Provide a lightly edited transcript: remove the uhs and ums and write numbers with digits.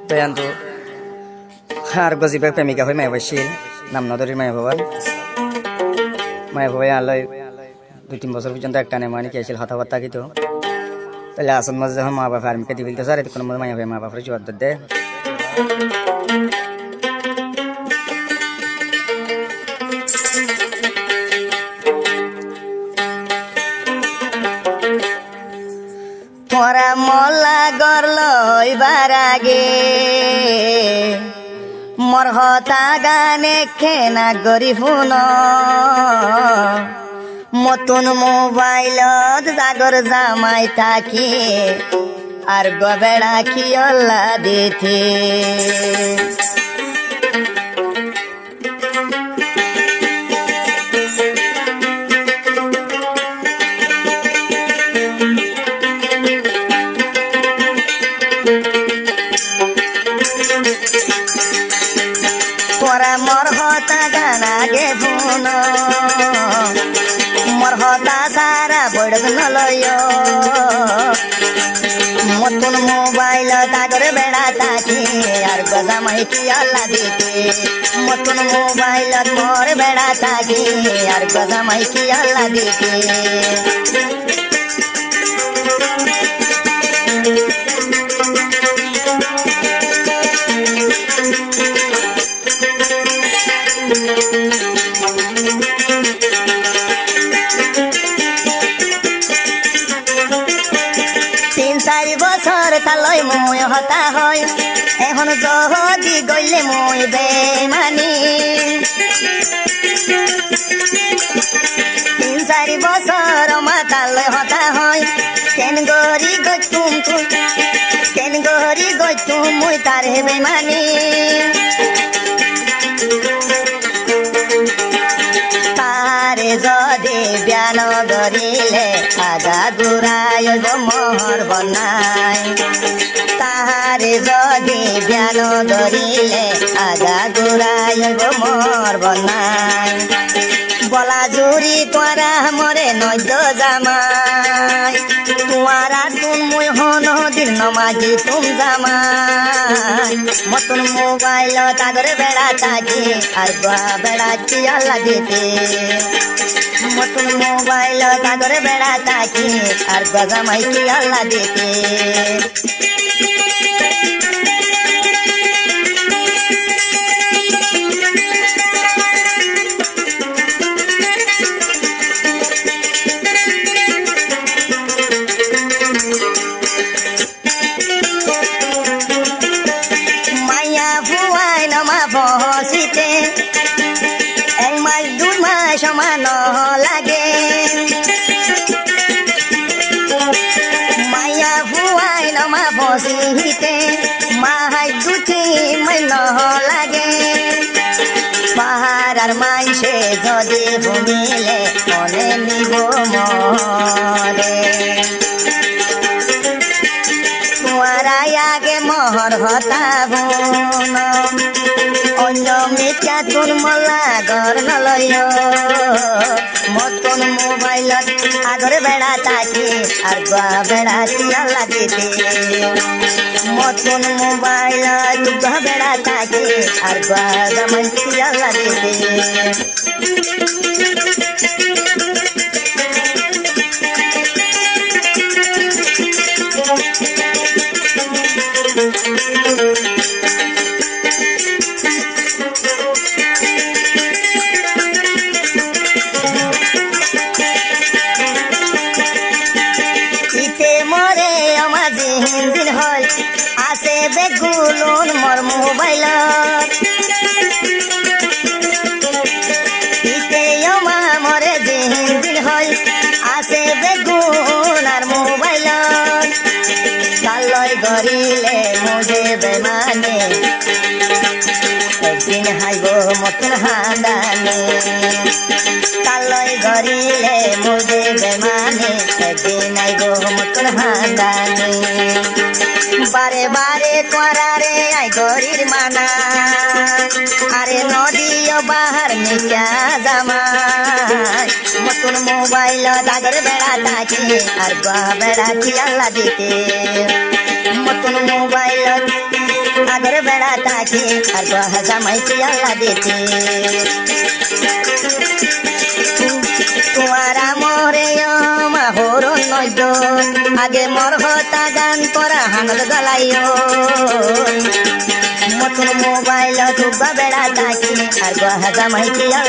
তো আনতো আর গজিবের প্রেমিকা হয়ে মায়া বসছিল নাম নদরির মায়া বাবার মায়া বাবাই আলোয় 2-3 বছর পর্যন্ত একটা নেই মানে কি আসছিল কথাবার্তা কি তো তাহলে আসল মাঝে যখন মা বাবা আর্মিকে দিবিল তো স্যার কোনো মায়া ভাই মা বাবার জবাব দে তোরা মল্লা গরল এবার আগে মোর হতা গানে খেনা গরি ফুন মতন মোবাইলত জাগর জামাই থাকি আর গবেড়া কি অল্লা দিতে তোরা মোর হতা গানা গে ফুন মোর হতা সারা বড় নলয় মতন মোবাইল তাগর বেড়া থাকি আর গজা মাইকি আল্লা দিতে মতন মোবাইল মোর বেড়া থাকি আর গজা মাইকি আল্লা দিতে বছর তালয় মই হতা হয় এখন যদি গইলে মই বেমানি 3-4 বছর মাতালয় হতা হয় কেন গরি গইতুম মই তার বেমানি তারে যদি ব্যান ধরিলে আগা ঘুরায় মোহর বনাই তাহারে যদি ব্যান ধরিলে আগা ঘুরায় মোহর বনাই বলা জুরি তোরা মরে নৈদ জামাই তোরা তুম মুই হন দিন নমাজি তুম জামাই মতন মোবাইল তাগরে বেড়া থাকি আর বেড়া কি আল্লাহ দিতে মতন মোবাইল তাগরে বেড়া থাকি আর গজামাই কি আল্লাহ দিতে বসিতে 1 মাস 2 মাস সমান লাগে মায়া ভুয়াই নমা বসিতে মাহাই 2-3 মাস লাগে পাহাড় আর মাইসে যদি ভূমিলে মনে নিব মরে তোরাই আগে মোহর হতা বোন অন্য মিথ্যা তোর মলা ঘর নলয় মতন মোবাইলত আগরে বেড়া থাকি আর বেড়া চিয়ালা দিতে মতন মোবাইলত বেড়া থাকি আর জামাই চিয়ালা দিতে দিন হয় আসে বেগুলন মোর মোবাইলত ইতে মা মরে দিন হয় আসে বেগুন আর মোবাইলত কালয় গরিলে মুঝে বেমানে একদিন হাইব মতন হাদানে কালয় গরিলে মুঝে বেমানে একদিন আইব মতন হাদানে বারে বারে তোরারে আই গরির মানা আরে নদীও বাহার মিশা জামাই মতন মোবাইল দাগর বেড়া থাকি আর বেড়া চিয়াল্লা দিতে মতন মোবাইল তাগরে বেড়া থাকি আর গহা মাইকি আল্লাহ দিতে তোমারা মরে মাহর নজ আগে মর হতা গান করা হানল গলাইও মতন মোবাইল ডুবা বেড়া থাকি আর গহা মাইকি আল্লাহ